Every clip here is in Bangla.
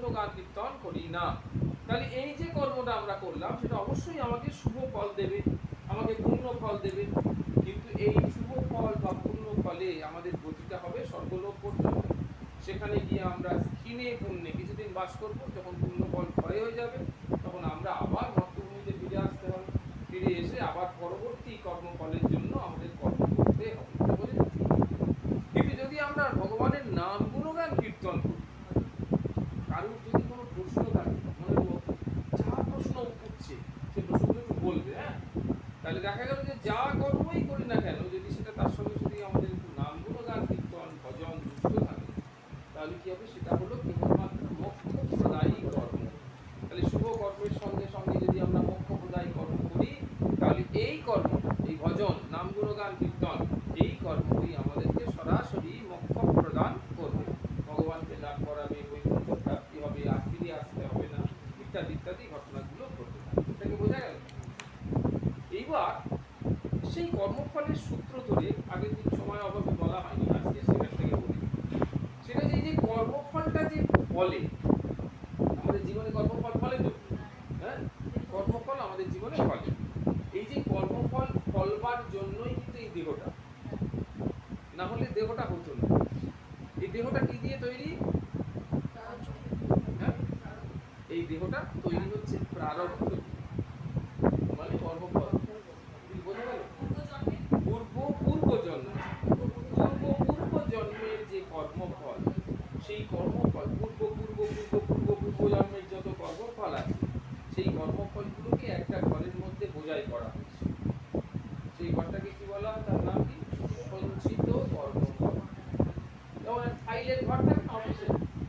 গুণগান কীর্তন করি না। তাহলে এই যে কর্মটা আমরা করলাম সেটা অবশ্যই আমাকে শুভ ফল দেবে, আমাকে পূর্ণ ফল দেবে, কিন্তু এই শুভ ফল বা পূর্ণ ফলে আমাদের গতিটা হবে স্বর্গলোক পর্যন্ত। সেখানে গিয়ে আমরা ক্ষীণে পুণ্যে কিছুদিন বাস করবো, যখন পূর্ণ ফল ক্ষয় হয়ে যাবে তখন আমরা আবার মর্তভূমিতে ফিরে আসতে হবে, ফিরে এসে আবার পরবর্তী কর্মফলের জন্য আমাদের কর্ম করতে হবে। কিন্তু যদি আমরা ভগবানের নাম গুণগান কীর্তন করি, কারোর যদি কোনো প্রশ্ন থাকে মনের মধ্যে, যা প্রশ্ন উঠছে সে প্রশ্নগুলো একটু বলবে, হ্যাঁ, তাহলে দেখা গেল যে যা কর্মই করি না কেন যদি সেটা তার সঙ্গে যদি আমাদের একটু নাম গুণগান কীর্তন ভজন যুক্ত থাকে, তাহলে কি হবে, সেটা হলো কেবলমাত্র মোক্ষপ্রদায়ী কর্ম। তাহলে শুভ কর্মের সঙ্গে সঙ্গে যদি আমরা মোক্ষপ্রদায়ী কর্ম করি, তাহলে এই কর্ম, এই ভজন নাম গুণগান কীর্তন, এই কর্মই আমাদেরকে সরাসরি মোক্ষ প্রদান করবে, ভগবানকে লাভ করাবে, বৈকুণ্ঠ প্রাপ্তি হবে, আর ফিরে আসতে হবে না, ইত্যাদি ইত্যাদি ঘটনাগুলো ঘটবে। এটাকে বোঝা গেল? এইবার সেই কর্মফলের সূত্র ধরে আগের দিন সময় অভাবে বলা হয়নি, আজকে সেখান থেকে বলি। সেটা যে এই যে কর্মফলটা যে ফলে আমাদের জীবনে, কর্মফল ফলে তো, হ্যাঁ, কর্মফল আমাদের জীবনে ফলে। এই যে কর্মফল ফলবার জন্যই কিন্তু এই দেহটা, না হলে দেহটা হতো না। এই দেহটা কি দিয়ে তৈরি? হ্যাঁ, এই দেহটা তৈরি হচ্ছে প্রারব্ধ, মানে কর্মফল। বোঝা গেল? পূর্ব জন্মের যে কর্মফল, সেই কর্মফল পূর্ব জন্মের যত কর্মফল আছে, সেই কর্মফলগুলোকে একটা ঘরের মধ্যে বোঝাই করা হয়েছে। সেই ঘরটাকে কি বলা হয়? তার নাম কি? সঞ্চিত কর্মফল। যেমন ফাইলের ঘর থাকে না অফিসে,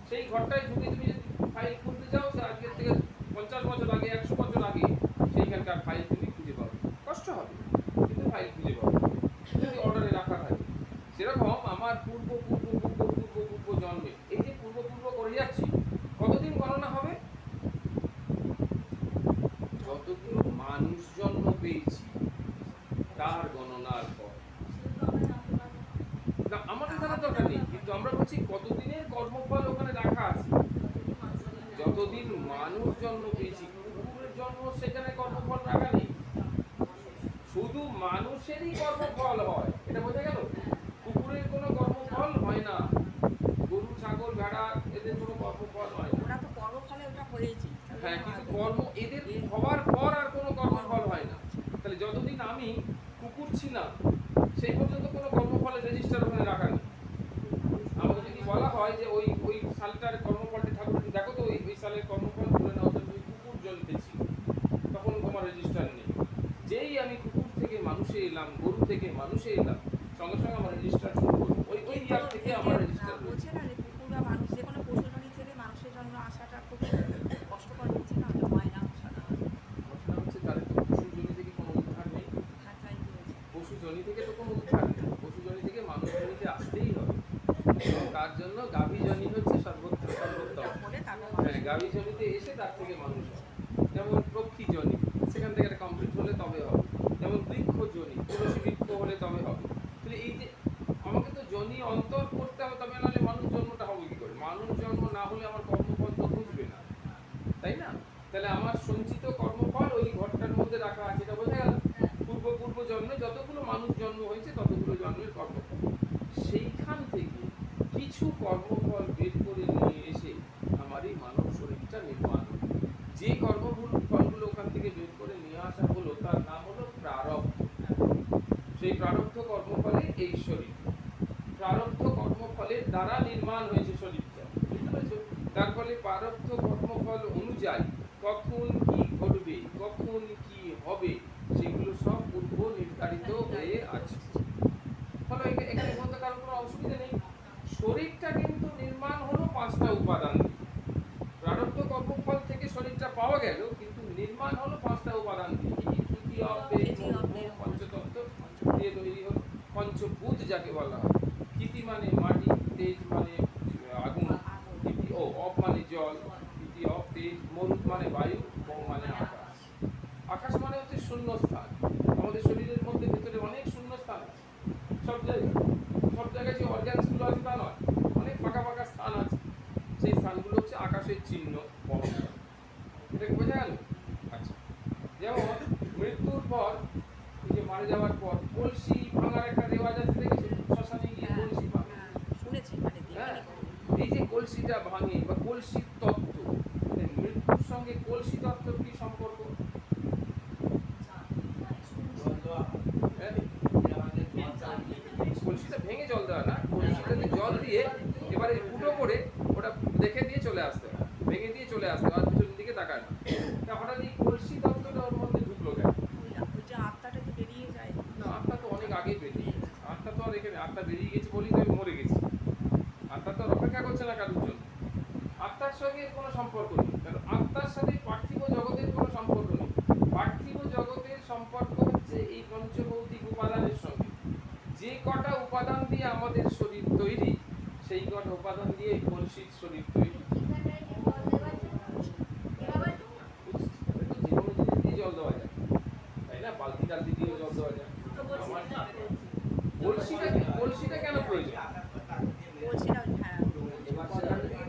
সেই ঘরটায় ঢুকে তুমি যদি ফাইল খুলতে যাও, সে আজকের থেকে 50 বছর আগে, 100 বছর আগে সেইখানকার ফাইল তুমি খুঁজে পাবে, কষ্ট হবে কিন্তু ফাইল খুঁজে পাবে যদি অর্ডারে রাখা থাকে। সেরকম আমার পূর্ব জন্মে এই যে পূর্ব করে যাচ্ছি, কতদিন গণনা হবে? যতগুলো মানুষ জন্ম পেয়েছি তার গণনার পর। আমাদের জানার দরকার নেই, কিন্তু আমরা বলছি কতদিনের কর্মফল ওখানে রাখা আছে। যতদিন মানুষ জন্ম পেয়েছি, কুকুরের জন্ম সেখানে কর্মফল রাখা নেই, শুধু মানুষেরই কর্মফল হয়, এটা বোঝা গেল? কুকুরের কোনো কর্মফল হয় না, গরু ছাগল ভেড়া এদের কোনো কর্মফল হয় না। ওরা তো কর্মফলে ওটা হয়েছে, হ্যাঁ, কিন্তু কর্ম এদের হওয়ার পর আর কোনো কর্মফল হয় না। তাহলে যতদিন আমি কুকুর ছিলাম সেই পর্যন্ত কোনো কর্মফলের রেজিস্টার ওখানে রাখা নেই। আমাকে যদি বলা হয় যে ওই ওই সালটার কর্মফলটি ঠাকুর দেখো তো, ওই সালের কর্মফল ধরে নাও তুমি কুকুর জন্মেছি, তখন তোমার রেজিস্টার নেই। যেই আমি কুকুর থেকে মানুষে এলাম, গরু থেকে মানুষে এলাম, সঙ্গে সঙ্গে আমার রেজিস্টার শুরু করবো, ওই ইয়ার থেকে আমার রেজিস্টার বলছে না যে কুকুর বা মানুষ যে কোনো পশুজনী থেকে মানুষের জন্য আসাটা খুব কষ্টকর হচ্ছে না, হয় না আসাটা। ঘটনা হচ্ছে তাহলে তো পশুজনী থেকে কোনো উদ্ধার নেই, পশুজনী থেকে তো কোনো উদ্ধার নেই, পশুজনী থেকে মানুষ জনিতে আসতেই হবে। তার জন্য গাভীজনী হচ্ছে সর্বোত্তম। হ্যাঁ, গাভীজনীতে এসে তার থেকে মানুষ হয়। যেমন পক্ষীজনী, সেখান থেকে একটা কমপ্লিট হলে তবে হবে। যেমন বৃক্ষজনী, তুলসী বৃক্ষ হলে তবে হবে। তাহলে এই যে আমাকে তো জনি অন্তর করতে হবে, তবে নাহলে মানুষ জন্মটা হবে কি করে? মানুষ জন্ম না হলে আমার কর্মফল তো বুঝবে না, তাই না? তাহলে আমার সঞ্চিত কর্মফল ওই ঘরটার মধ্যে রাখা আছে, এটা বোঝা গেল? পূর্ব জন্মে যতগুলো মানুষ জন্ম হয়েছে ততগুলো জন্মের কর্মফল, সেইখান থেকে কিছু কর্মফল বের করে নিয়ে এসে আমার এই মানব শরীরটা নির্মাণ হলো। যে কর্মফলগুলো ওখান থেকে বের করে নিয়ে আসা হলো তার নাম হলো প্রারব্ধ। সেই প্রারব্ধ কর্মফলে এই শরীর, প্রারব্ধ কর্মফলের দ্বারা নির্মাণ হয়েছে শরীরটা, বুঝতে পেরেছো? তার ফলে প্রারব্ধ কর্মফল অনুযায়ী কখন কি ঘটবে, কখন কি হবে, সেগুলো সব পূর্ব নির্ধারিত হয়ে আছে। ফলে এখানে বলতে কারোর কোনো অসুবিধা নেই। শরীরটা কিন্তু নির্মাণ হলো 5টা উপাদান দিয়ে। প্রারব্ধ কর্মফল থেকে শরীরটা পাওয়া গেল, কিন্তু নির্মাণ হলো 5টা উপাদান দিয়ে। তৃতীয় পঞ্চতত্ত্ব দিয়ে তৈরি হলো, পঞ্চভূত যাকে বলা হয়। ক্ষিতি মানে মাটি, তেজ মানে আগুন, অপ মানে জল, অপ তেজ, মরুত মানে বায়ু, বোম মানে আকাশ। আকাশ মানে হচ্ছে শূন্যস্থান। আমাদের শরীরের মধ্যে ভিতরে অনেক শূন্যস্থান আছে, সব জায়গায় যে অর্গানসগুলো আছে তা নয়, অনেক ফাঁকা স্থান আছে, সেই স্থানগুলো হচ্ছে আকাশ বিনাশের চিহ্ন বহন করে। এটা কি বোঝা গেল? আচ্ছা, যেমন মৃত্যুর পর, এই যে মারা যাওয়ার পর কলসি ভাঙার একটা রেওয়াজ আছে, দেখেছো? শ্মশানে গিয়ে কলসি ভাঙে। শুনেছি, মানে হ্যাঁ, দেখিনি। এই যে কলসিটা ভাঙে বা কলসির তত্ত্ব, মানে মৃত্যুর সঙ্গে কলসি তত্ত্বের কি সম্পর্ক? হ্যাঁ? কলসিটা ভেঙে জল দেওয়া না, কলসিটাতে জল দিয়ে এবারে ফুটো করে ওটা দেখে দিয়ে চলে আসতে হয়, ভেঙে দিয়ে চলে আসতে হয়, আর পিছনের দিকে তাকায় না। তা হঠাৎ এই কলসি তত্ত্বটা ওর মধ্যে ঢুকলো কেন? ওই যে আত্মাটা যে বেরিয়ে যায়। না, আত্মা তো অনেক আগেই বেরিয়ে গেছে। আত্মা তো আর এখানে, আত্মা বেরিয়ে গেছে বলেই তো আমি মরে গেছি। আত্মা তো আর অপেক্ষা করছে না কারোর জন্য। আত্মার সঙ্গে কোনো সম্পর্ক নেই, কারণ আত্মার সাথে পার্থিব জগতের কোনো সম্পর্ক নেই। পার্থিব জগতের সম্পর্ক হচ্ছে এই পঞ্চভৌতিক উপাদানের সঙ্গে। যে কটা উপাদান দিয়ে আমাদের শরীর তৈরি, সেই কটা উপাদান দিয়ে এই কলসির শরীর তৈরি। যে কোনো জিনিস দিয়ে জল দেওয়া যায়, তাই না? বালতি টালতি দিয়েও জল দেওয়া যায়। আমার কলসিটা কেন প্রয়োজন? বলছিলাম, হ্যাঁ,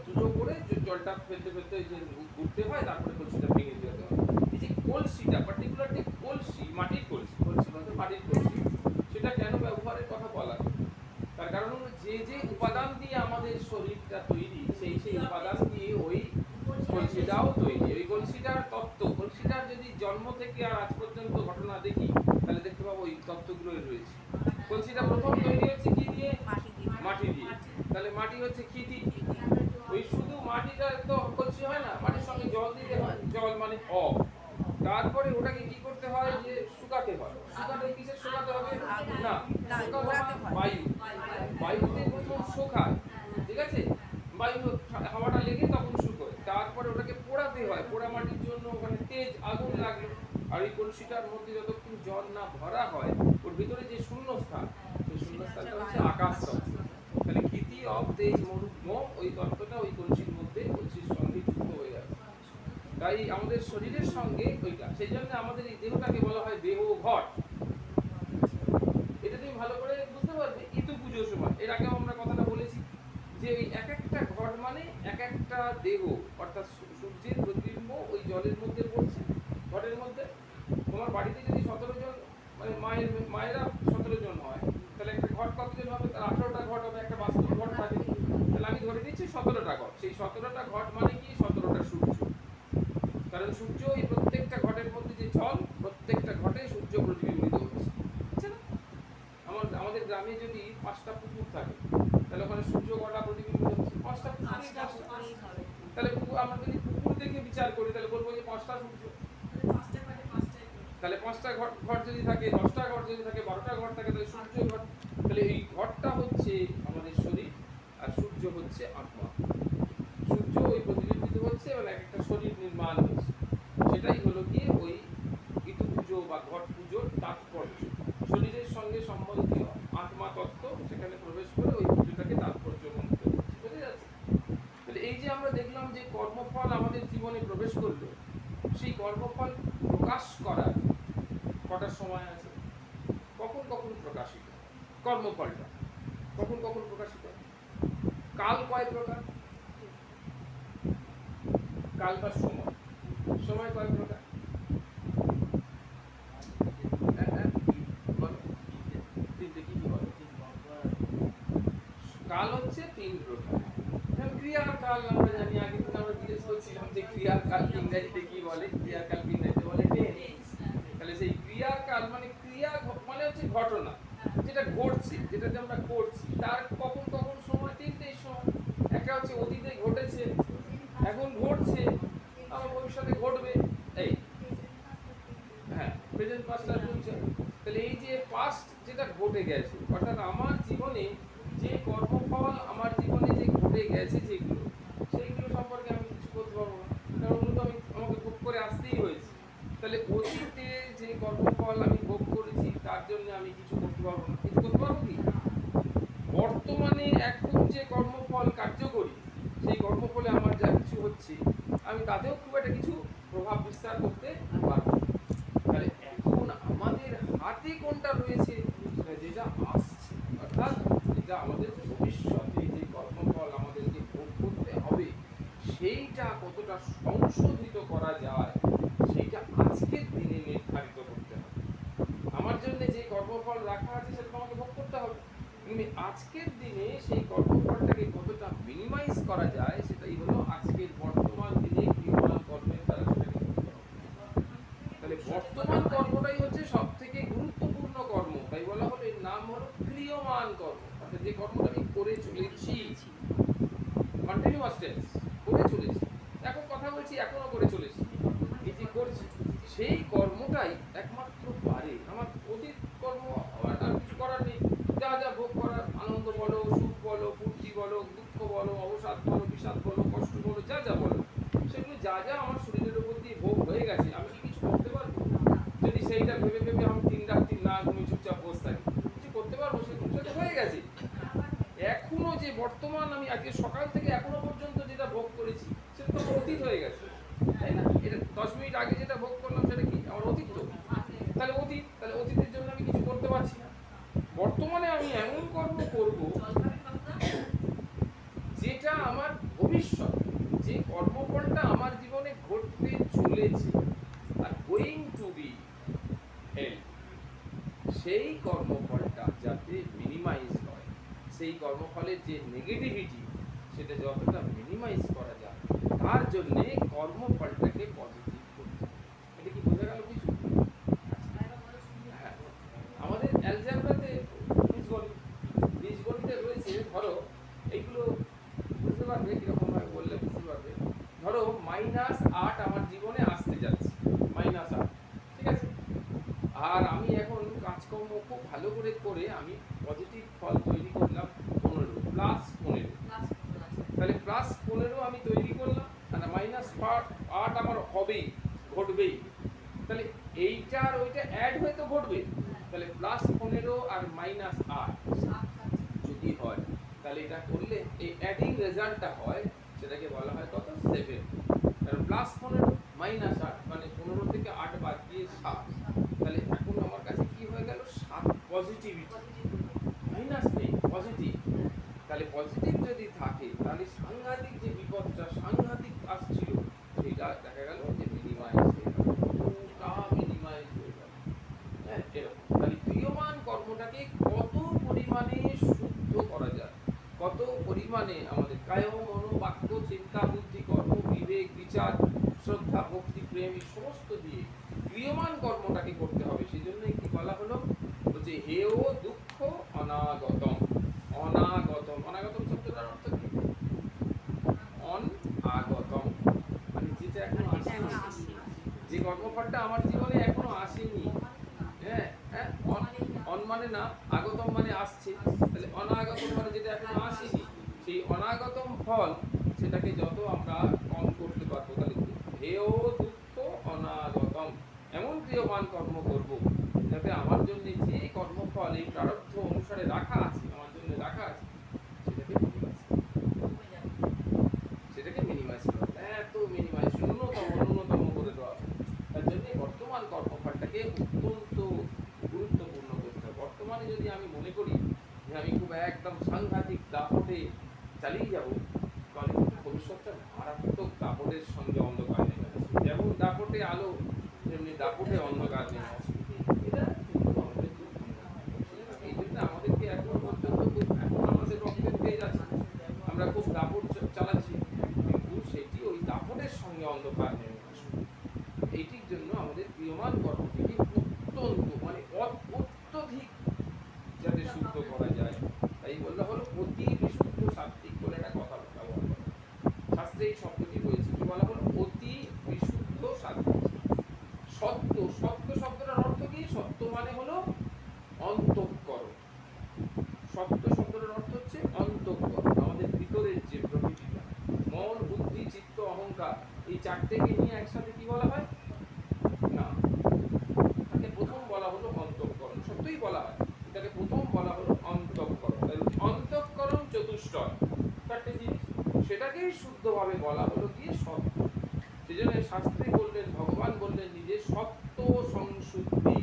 দুটো করে জলটা ফেলতে ফেলতে যে ঘুরতে হয়, তারপরে কলসিটা ভেঙে দিতে হয়। এই যে কলসিটা, পার্টিকুলারলি কলসি, মাটির কলসি, কলসি বলতে মাটির কলসি, সেটা কেন ব্যবহারের কথা বলা? তার কারণ হলো যে যে উপাদান দিয়ে আমাদের শরীরটা তৈরি, সেই সেই উপাদান দিয়ে ওই কলসিটাও তৈরি। ওই কলসিটার তত্ত্ব, কলসিটার যদি জন্ম থেকে আর আজ পর্যন্ত ঘটনা দেখি, তাহলে দেখতে পাবো ওই তত্ত্বগুলোই রয়েছে। কলসিটা প্রথম তৈরি হচ্ছে কি দিয়ে? মাটি দিয়ে। তাহলে মাটি হচ্ছে ক্ষিতি। ওই শুধু মাটিটা তো কলসি হয় না, মাটির সঙ্গে জল দিতে হয়, জল মানে অ। তারপরে ওটাকে কি করতে হয়? যে শুকাতে হয়। শুকাতে কিসের শুকাতে হবে? না, শুকাতে হয় বায়ু। বায়ুতে প্রথম শুকায়, ঠিক আছে? বায়ু হাওয়াটা লেগে তখন শুকোয়। তারপরে ওটাকে পোড়াতে হয়, পোড়া মাটির জন্য ওখানে তেজ আগুন লাগলো। আর এই কলসিটার মধ্যে যতক্ষণ জল না ভরা হয়, ওর ভিতরে যে শূন্যস্থান, সেই শূন্যস্থানটা হচ্ছে আকাশ তত্ত্ব। তাহলে ক্ষিতি অব তেজ মরুম, ওই তত্ত্বটা ওই কলসির মধ্যে, কলসির সঙ্গে যুক্ত হয়ে যাবে। তাই আমাদের শরীরের সঙ্গে ওইটা, সেই জন্য আমাদের এই দেহটাকে বলা হয় দেহ ঘট। এটা তুমি ভালো করে বুঝতে পারবে ইতু পুজোর সময়। এর আগেও আমরা কথাটা বলেছি যে ওই এক একটা ঘট মানে এক একটা দেহ, অর্থাৎ সূর্যের প্রতিবিম্ব ওই জলের মধ্যে পড়ছে। ঘটের মধ্যে তোমার বাড়িতে যদি 17 জন, মানে মায়েরা 17 জন হয়, তাহলে একটা ঘট কতজন হবে? তার 18টা ঘট হবে, একটা বাস্তব ঘট থাকে। তাহলে আমি ধরে দিচ্ছি 17টা ঘট। সেই 17টা ঘট মানে কি? 17টা সূর্য। কারণ সূর্য এই প্রত্যেকটা ঘটের মধ্যে যে জল, প্রত্যেকটা ঘটে সূর্য প্রতিবিম্বিত হচ্ছে, বুঝছে না? আমাদের গ্রামে যদি 5টা পুকুর থাকে, তাহলে ওখানে সূর্য কটা প্রতিবিম্বিত হচ্ছে? 5টা পুকুরই। তাহলে আমরা যদি পুকুর দেখে বিচার করি, তাহলে বলবো যে 5টা সূর্য। তাহলে 5টা ঘট যদি থাকে, 10টা ঘট যদি থাকে, 12টা ঘট থাকে, তাহলে সূর্য ঘট। তাহলে এই ঘটটা হচ্ছে আমাদের শরীর, আর সূর্য হচ্ছে আত্মা। সূর্য ওই প্রতিবিম্বিত হচ্ছে এবং এক একটা শরীর নির্মাণ হচ্ছে। সেটাই হলো গিয়ে ওই ঋতু পুজো বা ঘট পুজোর তাৎপর্য। শরীরের সঙ্গে সম্বন্ধীয় আত্মা তত্ত্ব সেখানে প্রবেশ করে ওই পুজোটাকে তাৎপর্যমণ্ডিত হচ্ছে। বুঝে যাচ্ছে? তাহলে এই যে আমরা দেখলাম যে কর্মফল আমাদের জীবনে প্রবেশ করলো, সেই কর্মফল প্রকাশ করার কটার সময় আছে? কখন কখন প্রকাশিত কর্মফলটা, কখন কখন প্রকাশিত? কাল কয় প্রকার? কাল বা সময়, সময় কয় প্রকার? তিনটে। কি বলো? কাল হচ্ছে 3 প্রকার। ক্রিয়ার কাল আমরা জানি, আগে দিন আমরা জিজ্ঞেস করছিলাম যে ক্রিয়ার কাল ইংরেজিতে কি বলে? ক্রিয়ার কাল ইংরেজিতে বলে টেন্স। তাহলে সেই ক্রিয়ার কাল মানে ক্রিয়া মানে হচ্ছে ঘটনা, যেটা ঘটছে, যেটাতে আমরা করছি, তার কখন কখন সময়? 3টেই সময়। একটা হচ্ছে অতীতে ঘটেছে, এখন ঘটছে, আমার ভবিষ্যতে ঘটবে, এই হ্যাঁ প্রেজেন্ট পাস্ট আর ফিউচার। তাহলে এই যে পাস্ট যেটা ঘটে গেছে, অর্থাৎ আমার জীবনে যে কর্মফল আমার জীবনে যে ঘটে গেছে যেগুলো, সেইগুলো সম্পর্কে আমি কিছু করতে পারবো না, কারণ ওগুলো তো আমাকে ভোগ করে আসতেই হয়েছে। তাহলে অতীতে যে কর্মফল আমি ভোগ করেছি, তার জন্য আমি কিছু করতে পারবো না। কিছু করতে পারবো কি? বর্তমানে এখন যে কর্মফল কার্যকরী, সেই কর্মফলে আমার যা কিছু হচ্ছে, আমি তাতেও খুব একটা কিছু প্রভাব বিস্তার করতে পারবো। তাহলে এখন আমাদের হাতে কোনটা রয়েছে? যেটা আসছে, অর্থাৎ যেটা আমাদের ভবিষ্যতে যে কর্মফল আমাদেরকে ভোগ করতে হবে, সেইটা সেইটা কতটা সংশোধিত করা যায় সেইটা আজকের দিনে নির্ধারিত করতে হবে। আমার জন্য যে কর্মফল রাখা আছে সেটা আমাকে ভোগ করতে হবে, কিন্তু আজকের দিনে সেই কর্মফলটাকে কতটা মিনিমাইজ করা যায় সেটাই হলো আজকের বর্তমান দিনে ক্রিয়মান কর্মের দ্বারা সেটাকে করতে হবে। তাহলে বর্তমান কর্মটাই হচ্ছে সব থেকে গুরুত্বপূর্ণ কর্ম, তাই বলা হলো এর নাম হলো ক্রিয়মান কর্ম, অর্থাৎ যে কর্মটা আমি করে চলেছি, কন্টিনিউয়াস টেন্স, করে চলেছি, এখন কথা বলছি এখনো করে চলেছি, এই যে করছি সেই কর্মটাই একমাত্র পারে। আমার অতীত কর্ম আমার আর কিছু করার নেই, যা যা ভোগ করার, আনন্দ বলো, সুখ বলো, ফুর্তি বলো, দুঃখ বলো, অবসাদ বলো, বিষাদ বলো, কষ্ট বলো, যা যা বলো, সেগুলো যা যা আমার শরীরের উপর দিয়ে ভোগ হয়ে গেছে, আমি কি কিছু করতে পারবো? যদি সেইটা ভেবে ভেবে আমি দিন রাত্রি না ঘুমিয়ে চুপচাপ বসে থাকি, কিছু করতে পারবো? সেগুলো তো হয়ে গেছে। এখনো যে বর্তমান আমি আজকে সকাল থেকে এখনো পর্যন্ত যেটা ভোগ করেছি সেটা তো আমার অতীত হয়ে গেছে, তাই না? এটা 10 মিনিট আগে যেটা ভোগ করলাম সেটা কি আমার অতীত? তো তাহলে অতীত, তাহলে অতীতের জন্য আমি কিছু করতে পারছি না। বর্তমানে আমি এমন কর্ম করব যেটা আমার ভবিষ্যৎ, যে কর্মফলটা আমার জীবনে ঘটতে চলেছে are going to be held, সেই কর্মফলটা যাতে মিনিমাইজ হয়, সেই কর্মফলের যে নেগেটিভিটি সেটা যতটা মিনিমাইজ করা যায় তার জন্যে কর্মফলটাকে পজিটিভ করতে হবে। এটা কি বোঝা গেল কিছু? হ্যাঁ, আমাদের অ্যালজেব্রাতে বীজগণিতে রয়েছে, ধরো এইগুলো বুঝতে পারবে কিরকম ভাবে বললে বুঝতে পারবে। ধরো -8 আমার জীবনে আসতে যাচ্ছে, -8, ঠিক আছে? আর আমি এখন কাজকর্ম খুব ভালো করে করে আমি পজিটিভ ফল তৈরি করলাম 15, +15, তাহলে +15 আমি তৈরি করলাম, আর -8 আমার হবেই, ঘটবেই, তাহলে এইটা আর ওইটা অ্যাড হয়ে তো ঘটবে, তাহলে +15 আর -8 যদি হয় তাহলে এটা করলে এই অ্যাডিং রেজাল্টটা হয়, সেটাকে বলা হয় কত? 7। কারণ +15 -8 মানে 15 থেকে 8 বাদ দিয়ে 7, তাহলে এখন আমার কাছে কি হয়ে গেল? 7 পজিটিভিটি, মাইনাস নেই, পজিটিভ। তাহলে পজিটিভ যদি থাকে তাহলে সাংঘাতিক যে বিপদটা সাংঘাতিক আসছিল সেটা দেখা গেল যে মিনিমাইজ হয়ে গেল, পুরোটা মিনিমাইজ হয়ে গেল। হ্যাঁ, এরকম। তাহলে ক্রিয়মান কর্মটাকে কত পরিমাণে শুদ্ধ করা যায়, কত পরিমাণে আমাদের কায় মন বাক্য চিন্তা বুদ্ধি কর্ম বিবেক বিচার শ্রদ্ধা ভক্তি প্রেম এই সমস্ত দিয়ে ক্রিয়মান কর্মটাকে করতে হবে, সেই জন্য কি বলা হলো যে হেয় দুঃখ অনাগতম। অনাগতম, অনাগতম শব্দটার অর্থ কি? অনাগতম মানে যেটা এখনো আসেনি, যে কর্মফলটা আমার জীবনে এখনো আসেনি। হ্যাঁ হ্যাঁ, অন মানে না, আগতম মানে আসছে, তাহলে অনাগতম মানে যেটা এখনো আসেনি, সেই অনাগতম ফল সেটাকে যত আমরা কম করতে পারবো, তাহলে হেয় দুঃখ অনাগতম এমন ক্রিয়মান কর্ম করব যাতে আমার জন্য যে কর্মফল এই প্রারব্ধ অনুসারে রাখা আছে, আমার জন্য রাখা আছে, সেটাকে মিনিমাইজ করা, এত মিনিমাইজ ন্যূনতম করে দেওয়া। তার জন্য বর্তমান কর্মফলটাকে অত্যন্ত গুরুত্বপূর্ণ করতে হবে। বর্তমানে যদি আমি মনে করি যে আমি খুব একদম সাংঘাতিক দাপটে চালিয়ে যাব, তাহলে ভবিষ্যৎটা মারাত্মক দাপটের সঙ্গে অন্ধকার নেমে আসবে। যেমন দাপটে আলো তেমনি দাপটে অন্ধকার নেমে আসবে। এটা কিন্তু আমাদের এই জন্য আমাদেরকে এখনো পর্যন্ত এখন আমাদের রক্তের তেজ আছে, আমরা খুব দাপট চালাচ্ছি, কিন্তু সেটি ওই দাপটের সঙ্গে অন্ধকার নেমে আসবে। এইটির জন্য আমাদের ক্রিয়মান কর্মটিকে অত্যন্ত মানে অত্যধিক যাতে শুদ্ধ করা যায়, তাই বললে হলো অতি বিশুদ্ধ সাত্ত্বিক বলে একটা কথা ব্যবহার করা শাস্ত্রে এই শব্দটি রয়েছে, কি বলা হলো? অতি বিশুদ্ধ সাত্ত্বিক। সত্য, সত্য শব্দটার অর্থ কি? সত্য মানে হলো অন্তঃকরণ। সত্য শব্দটার অর্থ হচ্ছে অন্তঃকরণ, আমাদের ভিতরের যে প্রকৃতিটা, মন বুদ্ধি চিত্ত অহংকার, এই চারটেকে নিয়ে একসাথে কি বলা হয় না, তাকে প্রথম বলা হলো অন্তঃকরণ। সত্যই বলা হয়, এটাকে প্রথম বলা হলো অন্তঃকরণ। অন্তঃকরণ চতুষ্টয়, চারটে জিনিস, সেটাকেই শুদ্ধভাবে বলা হলো কি সত্য। সেই জন্য শাস্ত্রী বললেন, ভগবান বললেন নিজে সত্য সংশুদ্ধি,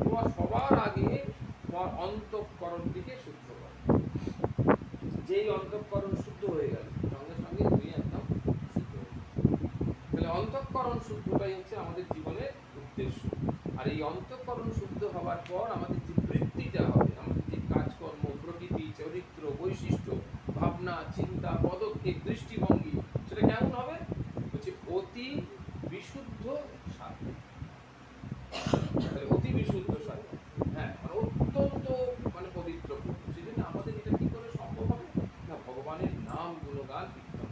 তোমার সবার আগে তোমার অন্তঃকরণটিকে শুদ্ধ করো। যেই অন্তঃকরণ শুদ্ধ হয়ে গেল সঙ্গে সঙ্গে তুমি একদম শুদ্ধ হয়ে অন্তঃকরণ শুদ্ধটাই হচ্ছে আমাদের জীবনের উদ্দেশ্য। আর এই অন্তঃকরণ শুদ্ধ হওয়ার পর আমাদের যে বৃত্তিটা হবে, আমাদের যে কাজকর্ম, প্রকৃতি, চরিত্র, বৈশিষ্ট্য, ভাবনা, চিন্তা, পদক্ষেপ, দৃষ্টিভঙ্গি, সেটা কেমন হবে? হচ্ছে অতি বিশুদ্ধ সাত্ত্বিক। অতি বিশুদ্ধ সাত্ত্বিক, হ্যাঁ, মানে অত্যন্ত মানে পবিত্র। সেজন্য আমাদের এটা কি করে সম্ভব হবে? না, ভগবানের নাম গুণগান কীর্তন।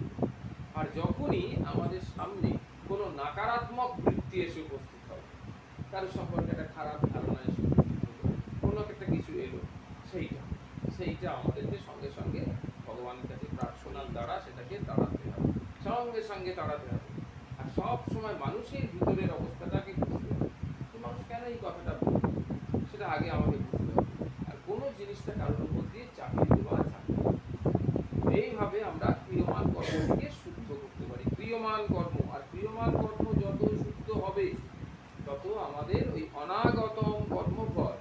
আর যখনই আমাদের সামনে কোনো নাকারাত্মক বৃত্তি এসে উপস্থিত হবে, কারোর সম্পর্কে একটা খারাপ ধারণা এসে উপস্থিত হলো, কোনো একটা কিছু এলো, সেইটা আমাদেরকে সঙ্গে সঙ্গে ভগবানের কাছে প্রার্থনার দ্বারা সেটাকে তাড়াতে হবে, সঙ্গে সঙ্গে তাড়াতে হবে। আর সব সময় মানুষের ভিতরের অবস্থাটাকে বুঝতে হবে। মানুষ কেন এই কথাটা বলবে সেটা আগে আমাকে বুঝতে হবে। আর কোনো জিনিসটা কারোর উপর দিয়ে চাপিয়ে দেওয়া যাবে না। এইভাবে আমরা ক্রিয়মান কর্মকে শুদ্ধ করতে পারি। ক্রিয়মান কর্ম, আর ক্রিয়মান কর্ম যত শুদ্ধ হবে তত আমাদের ওই অনাগতম কর্মফল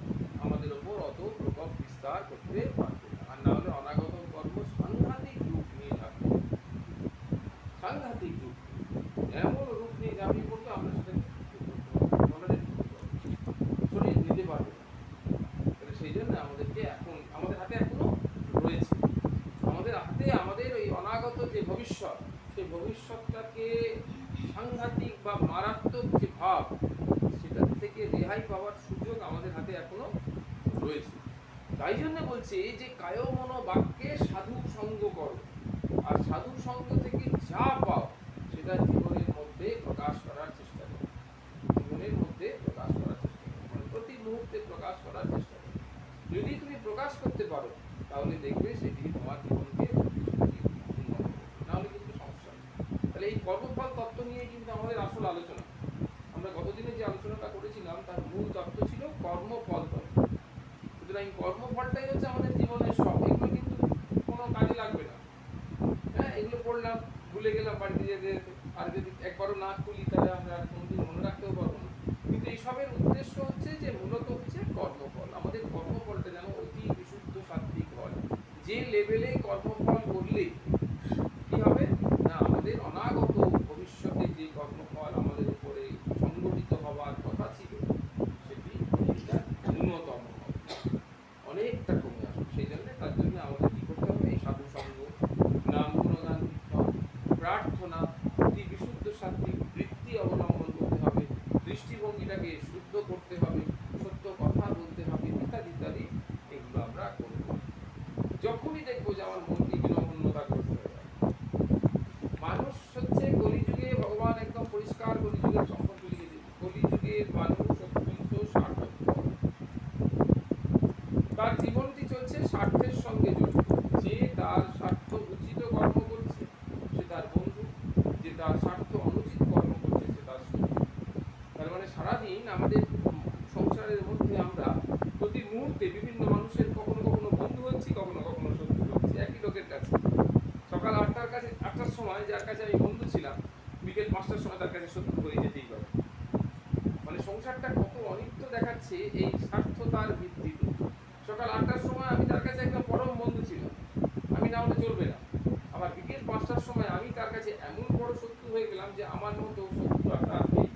আমাদের ওপর অত প্রভাব বিস্তার করতে পারবে না। আর না হলে অনাগতম কর্ম সাংঘাতিক রূপ নিয়ে থাকবে, সাংঘাতিক রূপ, এমন রূপ নিয়ে ঝাঁপিয়ে পড়বে আমরা সেটা শরীর নিতে পারবে না। তাহলে সেই জন্য আমাদেরকে এখন আমাদের হাতে এখনো রয়েছে, আমাদের হাতে আমাদের ওই অনাগত যে ভবিষ্যৎ, সেই ভবিষ্যৎটাকে সাংঘাতিক বা মারাত্মক যে ভাব, সেটা থেকে রেহাই পাওয়ার সুযোগ আমাদের হাতে এখনো রয়েছে। তাই জন্য বলছে যে কায় মন বাক্যে সাধু সঙ্গ করো, আর সাধু সঙ্গ থেকে যা পাও সেটা জীবনের মধ্যে প্রকাশ করার চেষ্টা করো, জীবনের মধ্যে প্রকাশ করার চেষ্টা করো, মানে প্রতি মুহূর্তে প্রকাশ করার চেষ্টা করো। যদি তুমি প্রকাশ করতে পারো তাহলে দেখবে সেটি তোমার জীবনকে উন্নত, নাহলে কিন্তু সমস্যা। তাহলে এই কর্মফল তত্ত্ব নিয়ে কিন্তু আমাদের আসল আলোচনা। আমরা গতদিনে যে আলোচনাটা করেছিলাম তার মূল তত্ত্ব ছিল কর্মফল তত্ত্ব। সুতরাং কর্মফলটাই হচ্ছে আমাদের জীবনের সব। এগুলো কিন্তু কোনো কাজে লাগবে না। হ্যাঁ, এগুলো পড়লাম, ভুলে গেলাম বাড়িতে যেতে যেতে, আর যদি একবারও না খুলি তাহলে আমরা কোনোদিন মনে রাখতেও পারবো না। কিন্তু এইসবের উদ্দেশ্য হচ্ছে যে মূলত হচ্ছে কর্মফল। আমাদের কর্মফলটা যেন অতি বিশুদ্ধ সাত্ত্বিক হয়। যে লেভেলে কর্মফল করলে কি হবে না, আমাদের অনাগত ভবিষ্যতে যে কর্মফল আমাদের উপরে সংগঠিত হওয়ার কথা ছিল সেটি ন্যূনতম হবে, অনেকটা কমে আসবে। সেই জন্য তার জন্য আমাদের কি করতে হবে? এই সাধু সঙ্গ, নাম গুণগান কীর্তন, প্রার্থনা, অতি বিশুদ্ধ সাত্ত্বিক বৃত্তি অবলম্বন করতে হবে, দৃষ্টিভঙ্গিটাকে শুদ্ধ করতে হবে, সত্য কথা বলতে হবে, ইত্যাদি ইত্যাদি। এগুলো আমরা করব। যখনই দেখবো যে আমার মনকে বিনম্রতাগ্রস্ত হয়ে যায়, মানুষ হচ্ছে কলিযুগে, ভগবান একদম পরিষ্কার কলিযুগের সম্পর্কে লিখে দিয়েছে, কলিযুগের মানুষ অত্যন্ত স্বার্থপর, তার জীবনটি চলছে স্বার্থের সঙ্গে জড়িত। যে তার স্বার্থ উচিত কর্ম করছে সে তার বন্ধু, যে তার স্বার্থ অনুচিত কর্ম করছে সে তার শত্রু। তার মানে সারাদিন আমাদের সংসারের মধ্যে আমরা প্রতি মুহূর্তে বিভিন্ন মানুষের কখনো কখনো বন্ধু হচ্ছি, কখনো কখনো শত্রু হচ্ছি একই লোকের কাছে। সকাল 8টার সময় যার কাছে আমি বন্ধু ছিলাম, বিকেল 5টার সময় তার কাছে শত্রু হয়ে যেতেই পারে। মানে সংসারটা কত অনিত্য দেখাচ্ছে এই স্বার্থতার ভিত্তিতে। সকাল 8টার সময় আমি তার কাছে একদম পরম বন্ধু ছিলাম, আমি না হলে চলবে না। আবার বিকেল 5টার সময় আমি তার কাছে এমন বড় শত্রু হয়ে গেলাম যে আমার মতো শত্রু একটা নেই।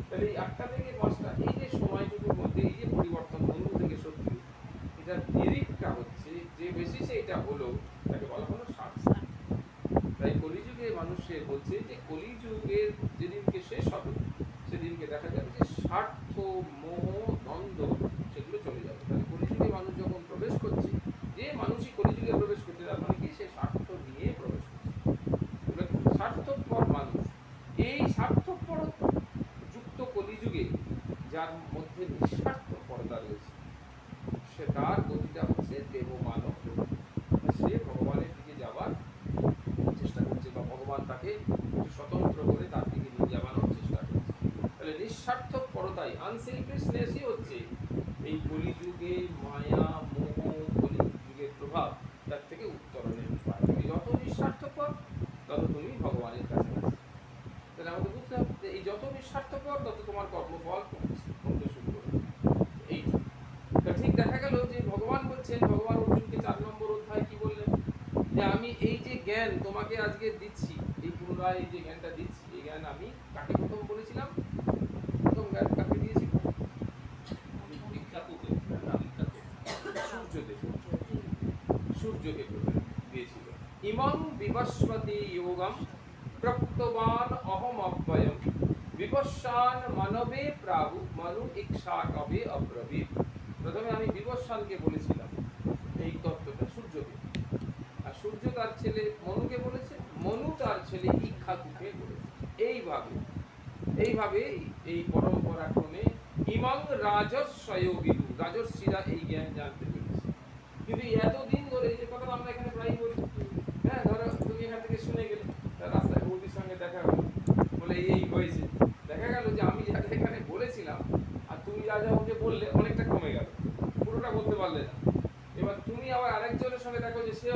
তাহলে এই 8টা থেকে 5টা এই যে সময়টুকুর মধ্যে এই যে পরিবর্তন বন্ধু থেকে শত্রু, এটা নিরিখটা হচ্ছে যে বেসিসে এটা হলো তাকে বলা হলো স্বার্থ। তাই কলিযুগে মানুষে বলছে যে কলিযুগের যেদিনকে শেষ হবে সেদিনকে দেখা যাবে যে স্বার্থ, মোহ, দ্বন্দ্ব সেগুলো চলে যাবে। তাহলে কলিযুগে মানুষ যখন প্রবেশ করছে, যে মানুষই কলিযুগে প্রবেশ করছে তার মানে কি সে স্বার্থ নিয়ে প্রবেশ করছে, স্বার্থপর মানুষ। এই স্বার্থপর যুক্ত কলিযুগে যার মধ্যে নিঃস্বার্থপরতা রয়েছে সে তার গতিটা হচ্ছে দেহ মানব, সে ভগবানের দিকে যাওয়ার চেষ্টা করছে বা ভগবান তাকে স্বতন্ত্র করে তার দিকে নিয়ে যাওয়ানোর চেষ্টা করছে। তাহলে নিঃস্বার্থপরতাই, আনসেলফিশনেসই হচ্ছে এই কলিযুগে মায়া, মোহ, কলিযুগের প্রভাব তার থেকে উত্তরণের উপায়। তুমি যত নিঃস্বার্থপর তত তুমি ভগবানের কাছে আসবে। তাহলে আমাকে বুঝতে হবে যে এই যত নিঃস্বার্থপর তত তোমার কর্মফল কমতে শুরু করবে। এইটা ঠিক দেখা গেল যে ভগবান বলছেন, ভগবান অর্জুনকে 4 নম্বর অধ্যায় কি বললেন, যে আমি এই যে জ্ঞান তোমাকে আজকে দিচ্ছি, এই পুরো পুনরায় এই যে জ্ঞানটা দিচ্ছি, এই জ্ঞান আমি কাকে প্রথম বলেছিলাম? প্রথম জ্ঞান কাকে দিয়েছি? সূর্যদেব, সূর্যকে দিয়েছিল। ইমং বিবস্বতি যোগম প্রক্তবান অহম অব্যয়ম বিবস্বান মানবে প্রাভু মনু ইচ্ছা কবে অব্রবীত। প্রথমে আমি বিবস্বানকে বলেছিলাম এই তত্ত্বটা, সূর্যকে, আর সূর্য তার ছেলে মনুকে বলেছে, মনু তার ছেলে ইক্ষাকুকে বলেছে। এইভাবে এই পরম্পরা ক্রমে ইমং রাজস্বয় বিদু, রাজস্বীরা এই জ্ঞান জানতে পেরেছে। কিন্তু এতদিন ধরে এই যে কথা আমরা এখানে প্রায় বলি, হ্যাঁ ধরো তুমি এখান থেকে শুনে গেলে, তার রাস্তায় বৌদির সঙ্গে দেখা হলো, বলে এই হয়েছে, দেখা গেল যে আমি যা এখানে বলেছিলাম আর তুমি যা যা আমাকে বললে অনেকটা কমে গেল, পুরোটা বলতে পারলে না। এবার তুমি আবার আরেকজনের সঙ্গে দেখো যে সে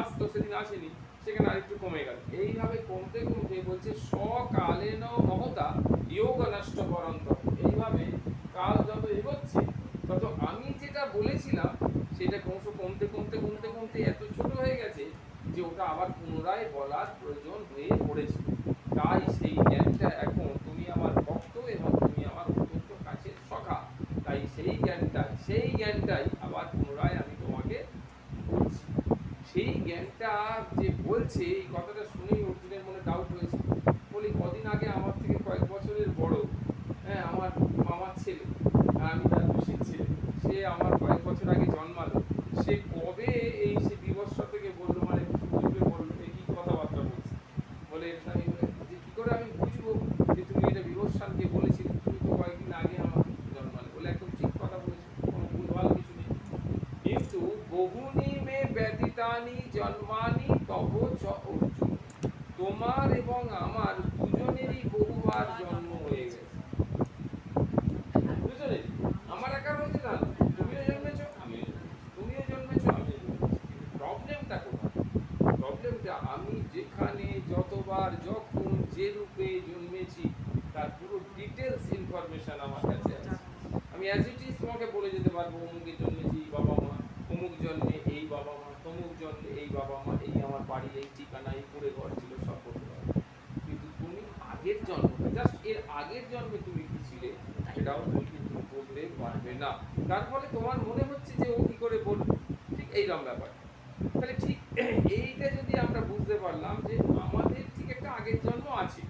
আসতো, সেদিন আসেনি, সেখানে আরেকটু কমে গেল। এইভাবে কমতে কমতে বলছে সকালেন মহতা যোগ নষ্ট করন্ত। এইভাবে কাল যত এগোচ্ছে তত আমি যেটা বলেছিলাম সেটা ক্রমশ কমতে কমতে কমতে কমতে এত ছোট হয়ে গেছে যে ওটা আবার পুনরায় বলার প্রয়োজন হয়ে পড়েছে। তাই সেই জ্ঞানটা এখন তুমি আমার ভক্ত এবং তুমি আমার অত্যন্ত কাছের সখা, তাই সেই জ্ঞানটাই আবার পুনরায় আমি তোমাকে বলছি। সেই জ্ঞানটা যে বলছে, এই কথাটা শুনেই অর্জুনের মনে ডাউট হয়েছে। বলি কদিন আগে আমার থেকে কয়েক বছরের বড়, হ্যাঁ আমার মামার ছেলে, আর আমি তার খুশির ছেলে, সে আমার কয়েক বছর আগে জন্মালো, সে কবে এই সে বিবস্ব থেকে বললো, মানে সূর্যকে বললো, এই কি কথাবার্তা বলছে, বলে আমি যে কি করে আমি বুঝবো যে তুমি এটা বিবস্বানকে বলেছিলে, তুমি তো কয়েকদিন আগে আমার জন্মালে। বলে একদম ঠিক কথা বলেছো, কোনো ভুলভাল কিছু নেই। কিন্তু বহুনি মে ব্যতীতানি জন্মানি তব চ অর্জুন, তোমার এবং আমার দুজনেরই বহুবার জন্ম হয়ে গেছে, দুজনেরই। আমার একার হয়েছে না, তুমিও জন্মেছো তুমিও জন্মেছো, আমিও জন্মেছি। প্রবলেমটা কোথায়? প্রবলেমটা আমি যেখানে যতবার যখন যে রূপে জন্মেছি তার পুরো ডিটেলস ইনফরমেশন আমার কাছে আছে। আমি অ্যাজ ইট ইজ তোমাকে বলে যেতে পারবো, অমুকে জন্মেছি বাবা মা, অমুক জন্মে এই বাবা মা, তমুক জন্মে এই বাবা মা, এই আমার বাড়ি, এই ঠিকানা, এই পুরে ঘর ছিল, সব বলতে পারবো। কিন্তু তুমি আগের জন্মটা, জাস্ট এর আগের জন্মে তুমি কি ছিলে সেটাও তুমি কিন্তু বলতে পারবে না। তার ফলে তোমার মনে হচ্ছে যে ও কি করে বলবে, ঠিক এইরকম ব্যাপার। তাহলে ঠিক এইটা যদি আমরা বুঝতে পারলাম যে আমাদের ঠিক একটা আগের জন্ম আছে,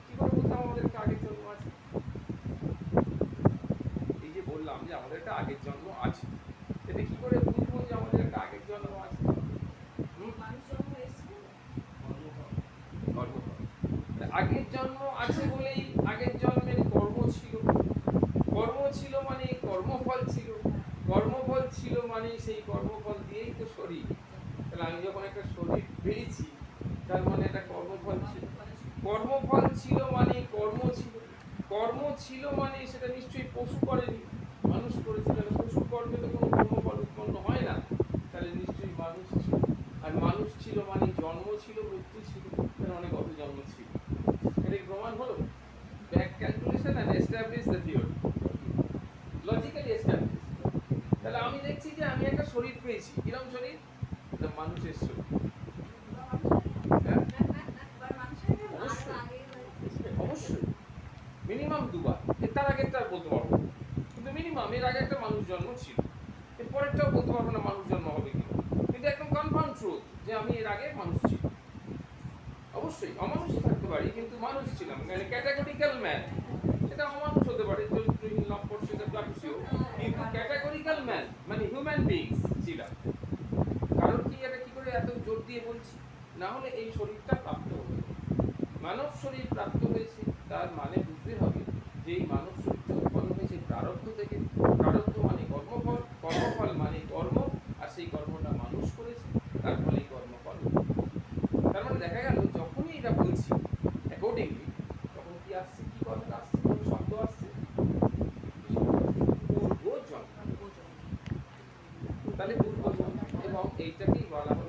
কি করে বুঝলাম আমাদের একটা আগের জন্ম আছে? এই যে বললাম যে আমাদের একটা আগের জন্ম আছে, এটা কি করে বুঝবো যে আমাদের একটা আগের জন্ম আছে? আগের জন্ম আছে বলেই আগের জন্মের কর্ম ছিল, কর্ম ছিল মানে কর্মফল ছিল, কর্মফল ছিল মানে সেই কর্মফল দিয়েই তো শরীর। তাহলে আমি যখন একটা শরীর পেয়েছি তার মানে একটা কর্মফল ছিল, কর্মফল ছিল মানে কর্ম ছিল, কর্ম ছিল মানে সেটা নিশ্চয়ই পশু করেনি, মানুষ করেছে। তাহলে পশু কর্মে তো কোনো কর্মফল উৎপন্ন হয় না, তাহলে নিশ্চয়ই মানুষ ছিল। আর মানুষ ছিল মানে জন্ম ছিল, মৃত্যু ছিল, তার অনেক কত জন্ম ছিল। এটা প্রমাণ হলো, back calculation and establish the theory, logically establish. তাহলে আমি দেখছি যে আমি একটা শরীর পেয়েছি, কিরকম শরীর? মানুষের শরীর। অবশ্যই মিনিমাম দুবার, তার আগেরটা বলতে পারবো, কিন্তু মিনিমাম এর আগে একটা মানুষ জন্ম ছিল, এর পরেরটাও বলতে পারবো না মানুষ জন্ম হবে কি, কিন্তু একদম কনফার্ম ট্রুথ যে আমি এর আগে মানুষ ছিল। অবশ্যই অমানুষ থাকতে পারি কিন্তু মানুষ ছিলাম, মানে ক্যাটাগরিক্যাল ম্যান। এটা অমানুষ হতে পারে, চরিত্রহীন লম্পট সেসব যা খুশিও, কিন্তু ক্যাটাগরিক্যাল ম্যান মানে হিউম্যান বিংস ছিলাম। কারণ কি, এটা কি করে এত জোর দিয়ে বলছি? না হলে এই শরীরটা প্রাপ্ত হতো, মানব শরীর প্রাপ্ত হয়েছে, তার মানে বুঝতে হবে যে এই মানব শরীরটা উৎপন্ন হয়েছে প্রারব্ধ থেকে। প্রারব্ধ মানে কর্মফল, কর্মফল মানে কর্ম, আর সেই কর্মটা মানুষ করেছে, তার ফলেই কর্মফল। তার মানে দেখা গেল যখনই এটা বলছি অ্যাকর্ডিংলি, তখন কি আসছে, কি কথা আসছে, কোন শব্দ আসছে? পূর্বজন্ম। তাহলে পূর্বজন্ম, এবং এইটাকেই বলা হলো